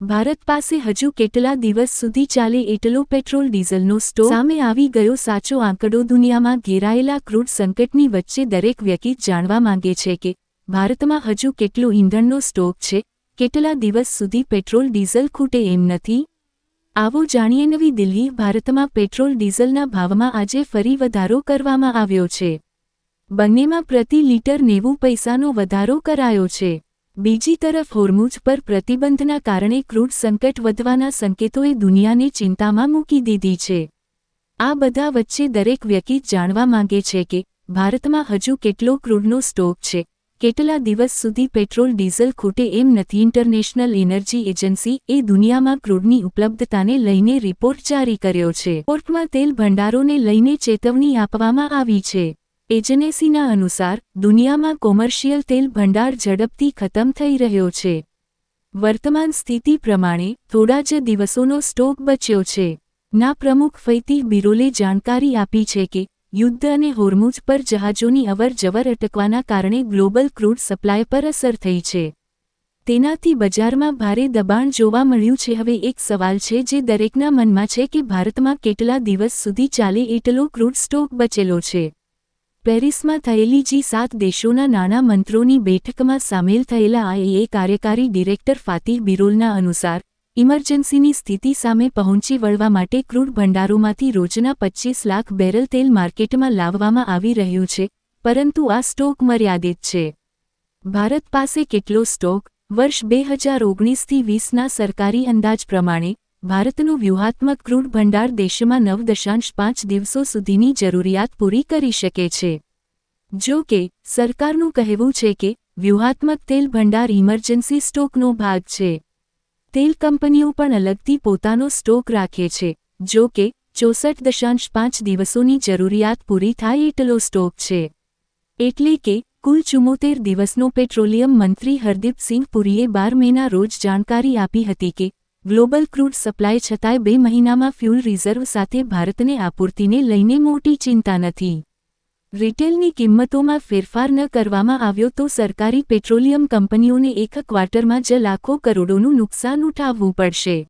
ભારત પાસે હજુ કેટલા દિવસ સુધી ચાલે એટલો પેટ્રોલ ડીઝલનો સ્ટોક? સામે આવી ગયો સાચો આંકડો. દુનિયામાં ઘેરાયેલા ક્રૂડ સંકટની વચ્ચે દરેક વ્યક્તિ જાણવા માંગે છે કે ભારતમાં હજુ કેટલો ઈંધણનો સ્ટોક છે, કેટલા દિવસ સુધી પેટ્રોલ ડીઝલ ખૂટે એમ નથી. આવો જાણીએ. નવી દિલ્હી. ભારતમાં પેટ્રોલ ડીઝલના ભાવમાં આજે ફરી વધારો કરવામાં આવ્યો છે. બંનેમાં પ્રતિ લિટર 90 પૈસાનો વધારો કરાયો છે. બીજી તરફ હોર્મુઝ પર પ્રતિબંધના કારણે ક્રૂડ સંકટ વધવાના સંકેતોએ દુનિયાને ચિંતામાં મૂકી દીધી છે. આ બધા વચ્ચે દરેક વ્યક્તિ જાણવા માંગે છે કે ભારતમાં હજુ કેટલો ક્રૂડનો સ્ટોક છે, કેટલા દિવસ સુધી પેટ્રોલ ડીઝલ ખૂટે એમ નથી. ઇન્ટરનેશનલ એનર્જી એજન્સી એ દુનિયામાં ક્રૂડની ઉપલબ્ધતાને લઈને રિપોર્ટ જારી કર્યો છે. રિપોર્ટમાં તેલ ભંડારોને લઈને ચેતવણી આપવામાં આવી છે. એજન્સીના અનુસાર દુનિયામાં કોમર્શિયલ તેલ ભંડાર ઝડપથી ખતમ થઈ રહ્યો છે. વર્તમાન સ્થિતિ પ્રમાણે થોડા જ દિવસોનો સ્ટોક બચ્યો છે. ના પ્રમુખ ફૈતી બિરોલે જાણકારી આપી છે કે યુદ્ધ અને હોર્મુઝ પર જહાજોની અવર-જવર અટકવાના કારણે ગ્લોબલ ક્રૂડ સપ્લાય પર અસર થઈ છે. તેનાથી બજારમાં ભારે દબાણ જોવા મળ્યું છે. હવે એક સવાલ છે જે દરેકના મનમાં છે કે ભારતમાં કેટલા દિવસ સુધી ચાલે એટલો ક્રૂડ સ્ટોક બચેલો છે. પેરિસમાં થયેલી G7 દેશોના નાણાં મંત્રોની બેઠકમાં સામેલ થયેલા IEA કાર્યકારી ડિરેક્ટર ફાતિહ બિરોલના અનુસાર ઇમરજન્સીની સ્થિતિ સામે પહોંચી વળવા માટે ક્રૂડ ભંડારોમાંથી રોજના 25 લાખ બેરલ તેલ માર્કેટમાં લાવવામાં આવી રહ્યું છે, પરંતુ આ સ્ટોક મર્યાદિત છે. ભારત પાસે કેટલો સ્ટોક? વર્ષ 2019થી 20ના સરકારી અંદાજ પ્રમાણે ભારતનો વ્યૂહાત્મક ક્રૂડ ભંડાર દેશમાં 9.5 દિવસો સુધીની જરૂરિયાત પૂરી કરી શકે છે. જો કે સરકારનું કહેવું છે કે વ્યૂહાત્મક તેલ ભંડાર ઇમરજન્સી સ્ટોકનો ભાગ છે. તેલ કંપનીઓ પણ અલગથી પોતાનો સ્ટોક રાખે છે. જો કે 64.5 દિવસોની જરૂરિયાત પૂરી થાય એટલો સ્ટોક છે. એટલે કે કુલ 74 દિવસનો. પેટ્રોલિયમ મંત્રી હરદીપસિંહ પુરીએ 12 મેના રોજ જાણકારી આપી હતી કે ગ્લોબલ ક્રૂડ સપ્લાય છતાંય 2 મહિનામાં ફ્યુલ રિઝર્વ સાથે ભારતને આપૂર્તિને લઈને મોટી ચિંતા નથી. રિટેલની કિંમતોમાં ફેરફાર ન કરવામાં આવ્યો તો સરકારી પેટ્રોલિયમ કંપનીઓને એક ક્વાર્ટરમાં જ લાખો કરોડોનું નુકસાન ઉઠાવવું પડશે.